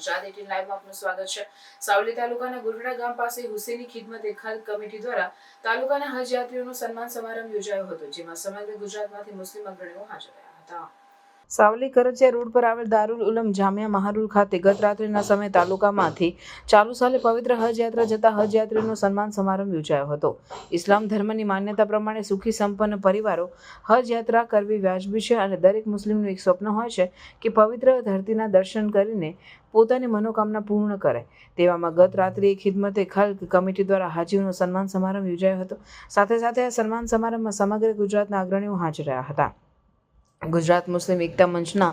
ગુજરાત 18 લાઈવમાં આપનું સ્વાગત છે। સાવલી તાલુકાના ગુરડા ગામ પાસે હુસેની ખિદમત ખાલ કમિટી દ્વારા તાલુકાના હજ યાત્રીઓનો સન્માન સમારંભ યોજાયો હતો, જેમાં સમગ્ર ગુજરાતમાંથી મુસ્લિમ અગ્રણીઓ હાજર રહ્યા હતા। સાવલી કરચિયા રોડ પર આવેલ દારુલ ઉલમ જામિયા મહારુલ ખાતે ગત રાત્રિના સમયે તાલુકામાંથી ચાલુ સાલે પવિત્ર હજ યાત્રા જતા હજ યાત્રીઓનો સન્માન સમારંભ યોજાયો હતો। ઇસ્લામ ધર્મની માન્યતા પ્રમાણે સુખી સંપન્ન પરિવારો હજ યાત્રા કરવી વ્યાજબી છે અને દરેક મુસ્લિમનું એક સ્વપ્ન હોય છે કે પવિત્ર ધરતીના દર્શન કરીને પોતાની મનોકામના પૂર્ણ કરે। તેવામાં ગત રાત્રિએ ખિદમતે ખલ્ક કમિટી દ્વારા હાજીઓનો સન્માન સમારંભ યોજાયો હતો। સાથે સાથે આ સન્માન સમારંભમાં સમગ્ર ગુજરાતના અગ્રણીઓ હાજર રહ્યા હતા। गुजरात मुस्लिम एकता मंचना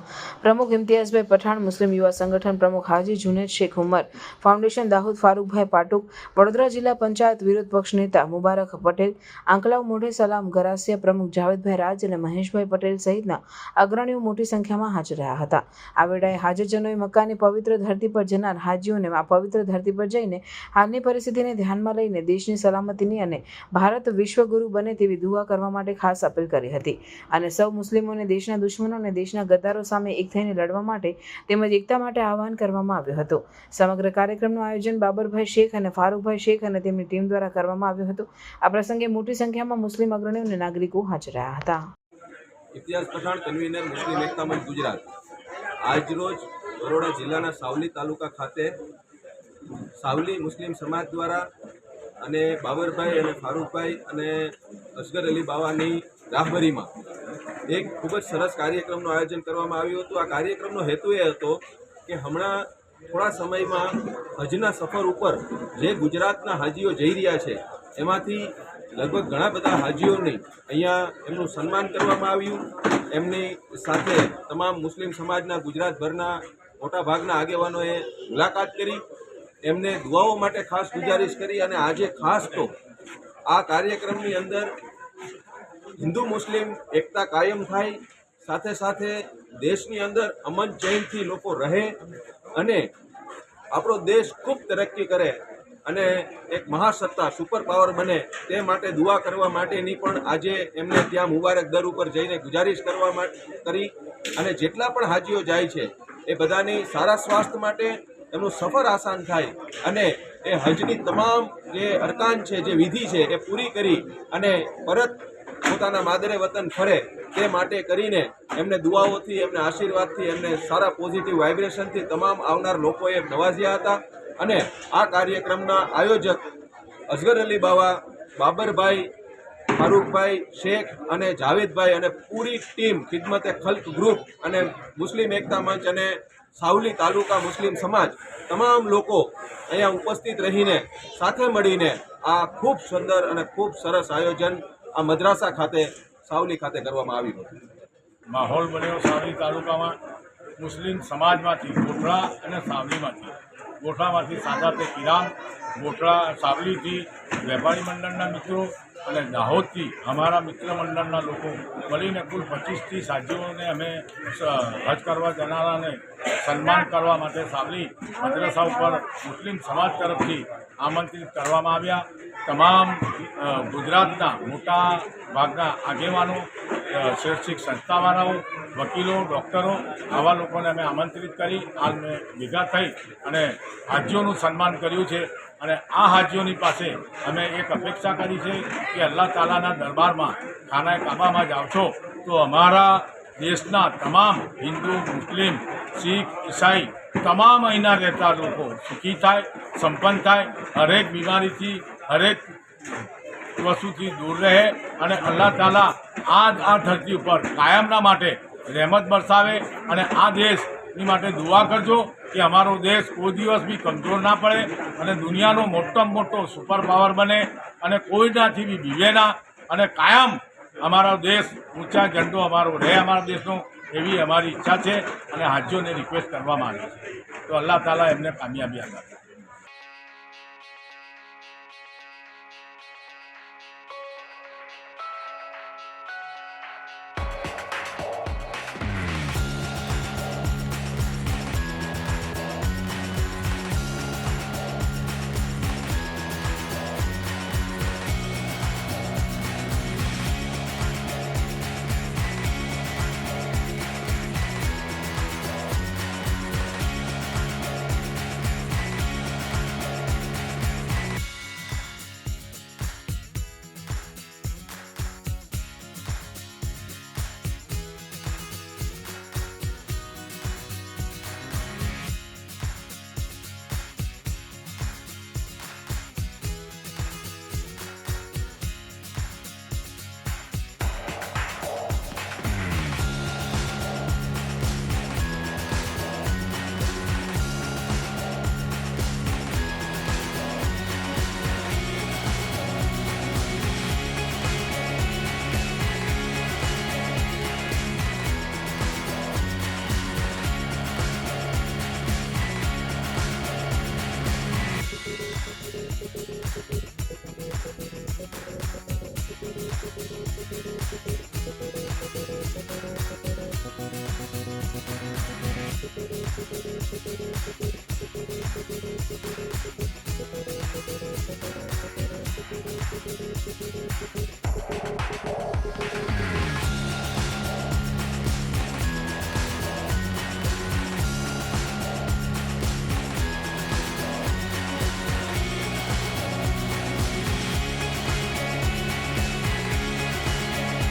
प्रमुख इम्तियाज भाई पठाण, मुस्लिम युवा संगठन प्रमुख हाजी जुनेद शेख उमर, फाउंडेशन दाहोद फारूक भाई पाटुक, वडोदरा जिला पंचायत विरोध पक्ष नेता मुबारक पटेल, आंकलाव मोढे सलाम गरासिया प्रमुख जावेद भाई राज और महेश भाई पटेल सहितना अग्रणीओ मोटी संख्या में हाजर रह्या हता। आ वेळाए हाजरजनोए मक्कानी पवित्र धरती पर जनार हाजीओने आ पवित्र धरती पर जईने हालनी परिस्थितिने ध्यानमां लईने देशनी सलामतीनी अने भारत विश्वगुरु बने तेवी दुआ करवा माटे खास अपील करी हती अने सौ मुस्लिमोने देशना दुश्मनों ने देशना गद्दारों सामे एक थईने लड़वा माटे तेमज एकता माटे आह्वान करवामां आव्युं हतुं। समग्र कार्यक्रमनुं आयोजन बाबरभाई शेख अने फारूकभाई शेख अने तेमनी टीम द्वारा करवामां आव्युं हतुं। आ प्रसंगे मोटी संख्यामां मुस्लिम अग्रणीओ अने नागरिको हाजर रह्या हता। इम्तियाज पठाण, कन्वीनर मुस्लिम एकता मंच गुजरात। आज रोज बरोड़ा जिल्लाना सावली तालुका खाते सावली मुस्लिम समाज द्वारा अने बाबरभाई अने फारूकभाई अने असगर अली बावानी राहबरीमां एक खूब ज सरस कार्यक्रमનું આયોજન કરવામાં આવ્યું હતું। આ કાર્યક્રમનો હેતુ એ હતો કે હમણાં થોડા સમયમાં હજના સફર ઉપર જે ગુજરાતના હાજીઓ જઈ રહ્યા છે એમાંથી લગભગ ઘણા બધા હાજીઓની અહીંયા એમનું સન્માન કરવામાં આવ્યું। એમની સાથે તમામ મુસ્લિમ સમાજના ગુજરાતભરના મોટાભાગના આગેવાનોએ મુલાકાત કરી, એમને દુઆઓ માટે ખાસ ગુજારિશ કરી અને આજે ખાસ તો આ કાર્યક્રમની અંદર हिंदू मुस्लिम एकता कायम थाय, साथे साथे देशनी अंदर अमन चैनथी लोको रहे अने आपणो देश खूब तरक्की करे अने एक महासत्ता सुपर पावर बने ते माटे दुआ करवा माटेनी पण आजे एमने त्यां मुबारक दर उपर जईने गुजारिश करवा करी अने जेटला पण हाजीओ जाय छे ए बधानी सारा स्वास्थ्य माटे एमनुं सफर आसान थाय अने ए हजनी तमाम जे अरकान छे, जे विधि छे ए पूरी करी अने परत પોતાના માદરે વતન ફરે તે માટે કરીને એમને દુઆઓથી, એમને આશીર્વાદથી, એમને સારા પોઝિટિવ વાઇબ્રેશનથી તમામ આવનાર લોકોએ નવાજ્યા હતા। અને આ કાર્યક્રમના આયોજક અસગર અલી બાવા, બાબરભાઈ, ફારૂકભાઈ શેખ અને જાવેદભાઈ અને પૂરી ટીમ ખિદમતે ખલ્ક ગ્રુપ અને મુસ્લિમ એકતા મંચ અને સાવલી તાલુકા મુસ્લિમ સમાજ તમામ લોકો અહીંયા ઉપસ્થિત રહીને સાથે મળીને આ ખૂબ સુંદર અને ખૂબ સરસ આયોજન आ मद्रासा खाते सावली खाते करवामां आव्युं हतुं। माहौल बन्यो सावली तालुकामां मुस्लिम समाजमांथी गोठड़ा अने सावलीमांथी गोठड़ामांथी सादाते किराम, गोठड़ा सावलीथी वेपारी मंडळना मित्रों अने दाहोदथी अमारा मित्र मंडळना लोको मळीने कुल 25 साजीओने अमे हज करवा जनाराने सन्मान करवा माटे सावली मद्रसा पर मुस्लिम समाज तरफथी आमंत्रित करवामां आव्या। तमाम गुजरातना मोटा भागना आगेवानो, शैक्षिक संस्थावाळाओ, वकीलो, डॉक्टरो आवा लोकोने अमे आमंत्रित करी हाल में भेगा थई अने हाजीओनुं सन्मान कर्युं छे। अने आ हाजीओनी पासे अमे एक अपेक्षा करी छे कि अल्लाह तालाना दरबारमां खानाए काबामां जाओ छो तो अमारा देशना तमाम हिंदू, मुस्लिम, सीख, ईसाई तमाम अहींना रहता लोको सुखी थाय, संपन्न थाय, हरेक बीमारीथी, हरेक वस्तुथी दूर रहे अने अल्लाह ताला आज आ धरती पर कायमना माटे रहमत बरसावे अने आ देशनी माटे दुआ करजो कि अमारो देश कोई दिवस भी कमजोर ना पड़े अने दुनियानो मोटो मोटो सुपर पावर बने अने कोईनाथी भी बीवे ना अने कायम अमारो देश ऊंचा झंडो अमारो रहे अमारा देशनो एवी अमारी इच्छा है। अने हाजीओने रिक्वेस्ट करवामां आवी छे तो अल्लाह ताला एमने कामयाबी आपे।